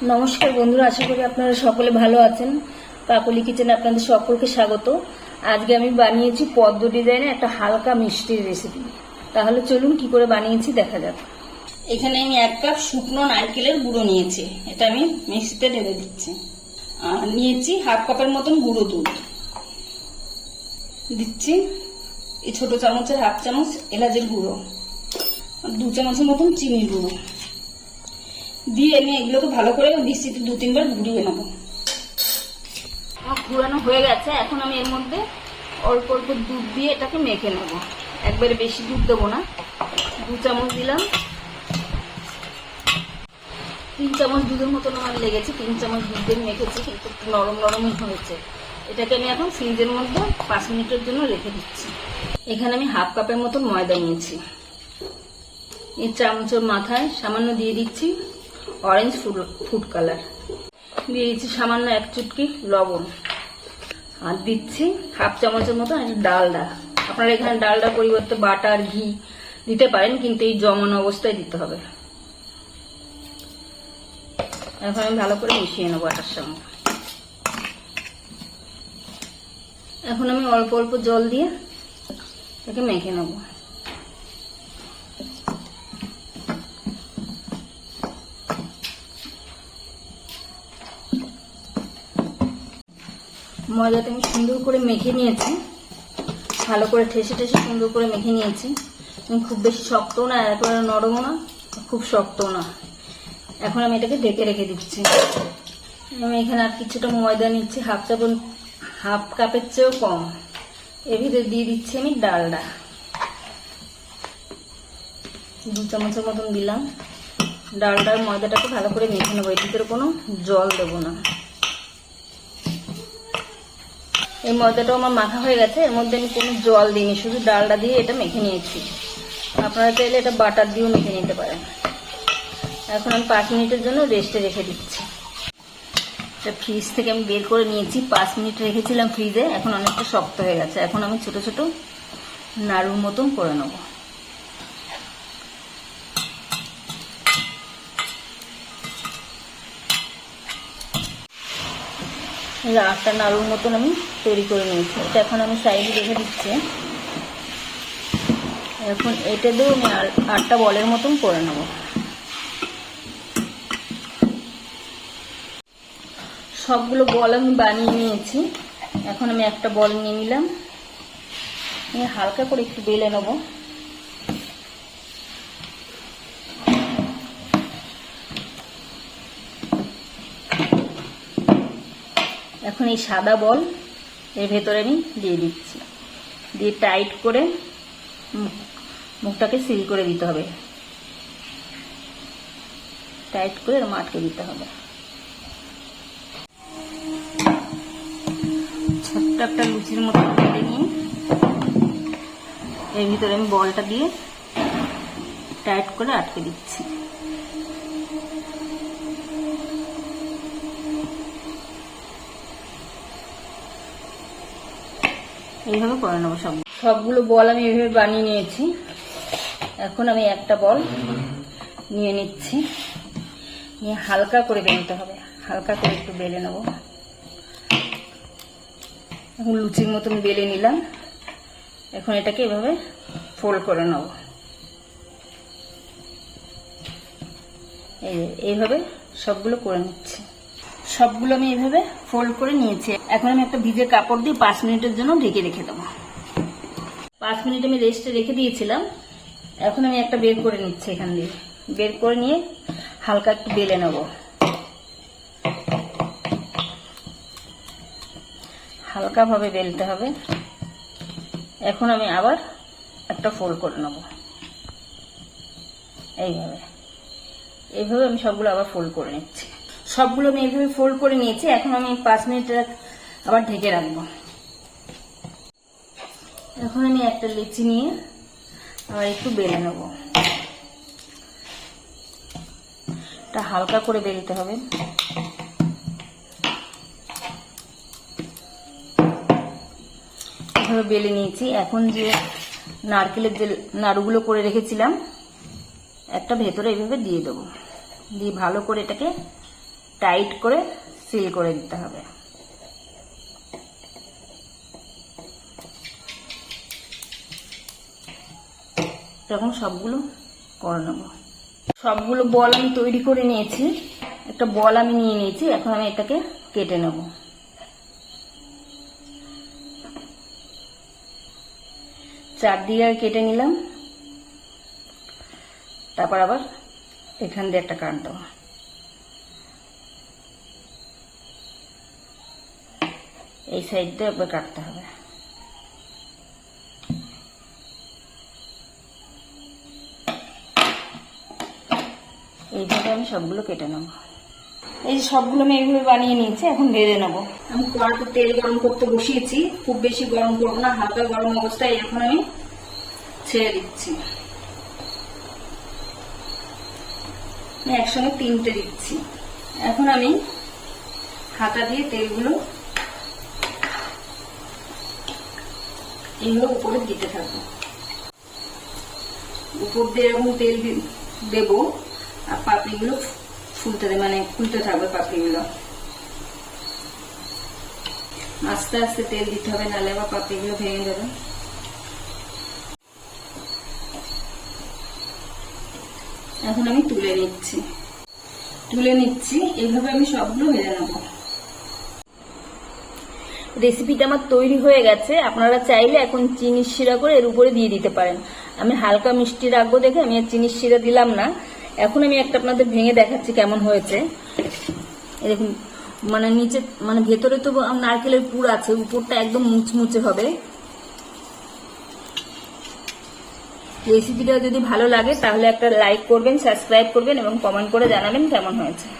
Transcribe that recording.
নমস্কার বন্ধুরা, আশা করি আপনারা সকলে ভালো আছেন। কাকলি কিচেনে আপনাদের সকলকে স্বাগত। আজকে আমি বানিয়েছি পদ্ম ডিজাইনে একটা হালকা মিষ্টির রেসিপি। তাহলে চলুন কি করে বানিয়েছি দেখা যাক। এখানে আমি 1 কাপ শুকনো নারকেলের গুঁড়ো নিয়েছি, এটা আমি মিক্সিতে ঢেলে দিচ্ছি। আর নিয়েছি 1/2 কাপের মতন গুঁড়ো দুধ দিচ্ছি। এই ছোট চামচের 1/2 চামচ এলাচের গুঁড়ো, 2 চামচের মতন চিনির গুঁড়ো দিয়ে আমি এগুলোকে ভালো করে মিক্সিতে 2-3 বার ঘুরিয়ে নেবো। আমার ঘুরানো হয়ে গেছে। এখন আমি এর মধ্যে অল্প অল্প দুধ দিয়ে এটাকে মেখে নেব। একবারে বেশি দুধ দেবো না, 2 চামচ দিলাম। 3 চামচ দুধের মতন আমার লেগেছে। 3 চামচ দুধ দিয়ে মেখেছি, কিন্তু একটু নরম নরমই হয়েছে। এটাকে আমি এখন ফ্রিজের মধ্যে 5 মিনিটের জন্য রেখে দিচ্ছি। এখানে আমি 1/2 কাপের মতন ময়দা নিয়েছি। এই চামচের মাথায় সামান্য দিয়ে দিচ্ছি অরেঞ্জ ফুড কালার, দিয়ে দিচ্ছি সামান্য 1 চুটকি লবণ, আর দিচ্ছি 1/2 চামচের মতো ডালডা। আপনারা এখানে ডালডার পরিবর্তে বাটার ঘি দিতে পারেন, কিন্তু এই জমানো অবস্থায় দিতে হবে। এখন আমি ভালো করে মিশিয়ে নেবো আটার সঙ্গে। এখন আমি অল্প অল্প জল দিয়ে এটাকে মেখে নেবো। ময়দাটা আমি সুন্দর করে মেখে নিয়েছি, ভালো করে ঠেসে ঠেসে সুন্দর করে মেখে নিয়েছি। খুব বেশি শক্তও না, একেবারে নরমও না, খুব শক্তও না। এখন আমি এটাকে ঢেকে রেখে দিচ্ছি। আমি এখানে আর কিছুটা ময়দা নিচ্ছি, 1/2 কাপের চেয়েও কম। এর ভিতরে দিয়ে দিচ্ছি আমি ডালডা, 2 চামচের মতন দিলাম। ডালডার ময়দাটাকে ভালো করে মেখে নেবো, এর ভিতরে কোনো জল দেবো না। এই ময়দাটাও আমার মাখা হয়ে গেছে, এর মধ্যে আমি কোনো জল দিইনি, শুধু ডালডা দিয়ে এটা মেখে নিয়েছি। আপনারা চাইলে এটা বাটার দিয়েও মেখে নিতে পারেন। এখন আমি 5 মিনিটের জন্য রেস্টে রেখে দিচ্ছি। এটা ফ্রিজ থেকে আমি বের করে নিয়েছি, 5 মিনিট রেখেছিলাম ফ্রিজে। এখন অনেকটা শক্ত হয়ে গেছে। এখন আমি ছোট ছোট নাড়ুর মতন করে নেব। আটটা নাড়ুর মতন আমি তৈরি করে নিয়েছি। এটা এখন আমি সাইডে রেখে দিচ্ছি। এখন এটা দিয়েও আমি 8টা বলের মতন করে নেব। সবগুলো বল আমি বানিয়ে নিয়েছি। এখন আমি একটা বল নিয়ে নিলাম, নিয়ে হালকা করে একটু বেলে নেব। এখন এই সাদা বল এর ভেতরে আমি দিয়ে দিচ্ছি, দিয়ে টাইট করে মুখটাকে সিল করে দিতে হবে। টাইট করে আটকে দিতে হবে। ছোট্ট একটা লুচির মতো কেটে নিয়ে এর ভিতরে আমি বলটা দিয়ে টাইট করে আটকে দিচ্ছি। এইভাবে করে নেবো। সবগুলো বল আমি এইভাবে বানিয়ে নিয়েছি। এখন আমি একটা বল নিয়ে নিচ্ছি, নিয়ে হালকা করে বেলতে হবে। হালকা করে একটু বেলে নেব। এখন লুচির মতন বেলে নিলাম। এখন এটাকে এভাবে ফোল্ড করে নেব। এইভাবে সবগুলো করে নিচ্ছি। সবগুলো আমি এইভাবে ফোল্ড করে নিয়েছি। এখন আমি একটা ভিজে কাপড় দিয়ে 5 মিনিটের জন্য ঢেকে রেখে দেবো। 5 মিনিট আমি রেস্টে রেখে দিয়েছিলাম। এখন আমি একটা বের করে নিচ্ছি। এখান দিয়ে বের করে নিয়ে হালকা একটু বেলে নেব। হালকাভাবে বেলতে হবে। এখন আমি আবার একটা ফোল্ড করে নেব। এইভাবে আমি সবগুলো আবার ফোল্ড করে নিচ্ছি। সবগুলো আমি এইভাবে ফোল্ড করে নিয়েছি। এখন আমি 5 মিনিট আবার ঢেকে রাখবো। এখন আমি একটা লেচি নিয়ে আবার একটু বেলে নেব। এটা হালকা করে বেলতে হবে। এভাবে বেলে নিয়েছি। এখন যে নারকেলের যে নাড়ুগুলো করে রেখেছিলাম একটা ভেতরে এইভাবে দিয়ে দেবো, দিয়ে ভালো করে এটাকে টাইট করে সিল করে দিতে হবে। এরকম সবগুলো করে নেব। সবগুলো বল আমি তৈরি করে নিয়েছি, একটা বল আমি নিয়ে নিয়েছি। এখন আমি এটাকে কেটে নেব। চারদিকে কেটে নিলাম, তারপর আবার এখান দিয়ে একটা কাট দেবো। এই সাইড দিয়ে একবার কাটতে হবে। এইভাবে আমি সবগুলো কেটে নেব। এই যে সবগুলো আমি এইভাবে বানিয়ে নিয়েছি, এখন ভেজে নেব। আমি কড়াতে তেল গরম করতে বসিয়েছি, খুব বেশি গরম করবো না, হালকা গরম অবস্থায় এখন আমি ছেড়ে দিচ্ছি। একসঙ্গে 3টে দিচ্ছি। এখন আমি হাতা দিয়ে তেলগুলো এইভাবে উপরে দিতে থাকবো। উপর দিয়ে এরকম তেল দেবো আর পাপড়িগুলো ফুলতে দেবে, মানে খুলতে থাকবে পাপড়িগুলো। আস্তে আস্তে তেল দিতে হবে, নাহলে আবার পাপড়িগুলো ভেঙে যাবে। এখন আমি তুলে নিচ্ছি। এইভাবে আমি সবগুলো ভেজে নেব। রেসিপিটা আমার তৈরি হয়ে গেছে। আপনারা চাইলে এখন চিনির শিরা করে এর উপরে দিয়ে দিতে পারেন। আমি হালকা মিষ্টি রাখবো দেখে আমি আর চিনির শিরা দিলাম না। এখন আমি একটা আপনাদের ভেঙে দেখাচ্ছি কেমন হয়েছে। দেখুন, মানে নিচে মানে ভেতরে তো নারকেলের পুর আছে, উপরটা একদম মুচমুচে হবে। রেসিপিটা যদি ভালো লাগে তাহলে একটা লাইক করবেন, সাবস্ক্রাইব করবেন এবং কমেন্ট করে জানাবেন কেমন হয়েছে।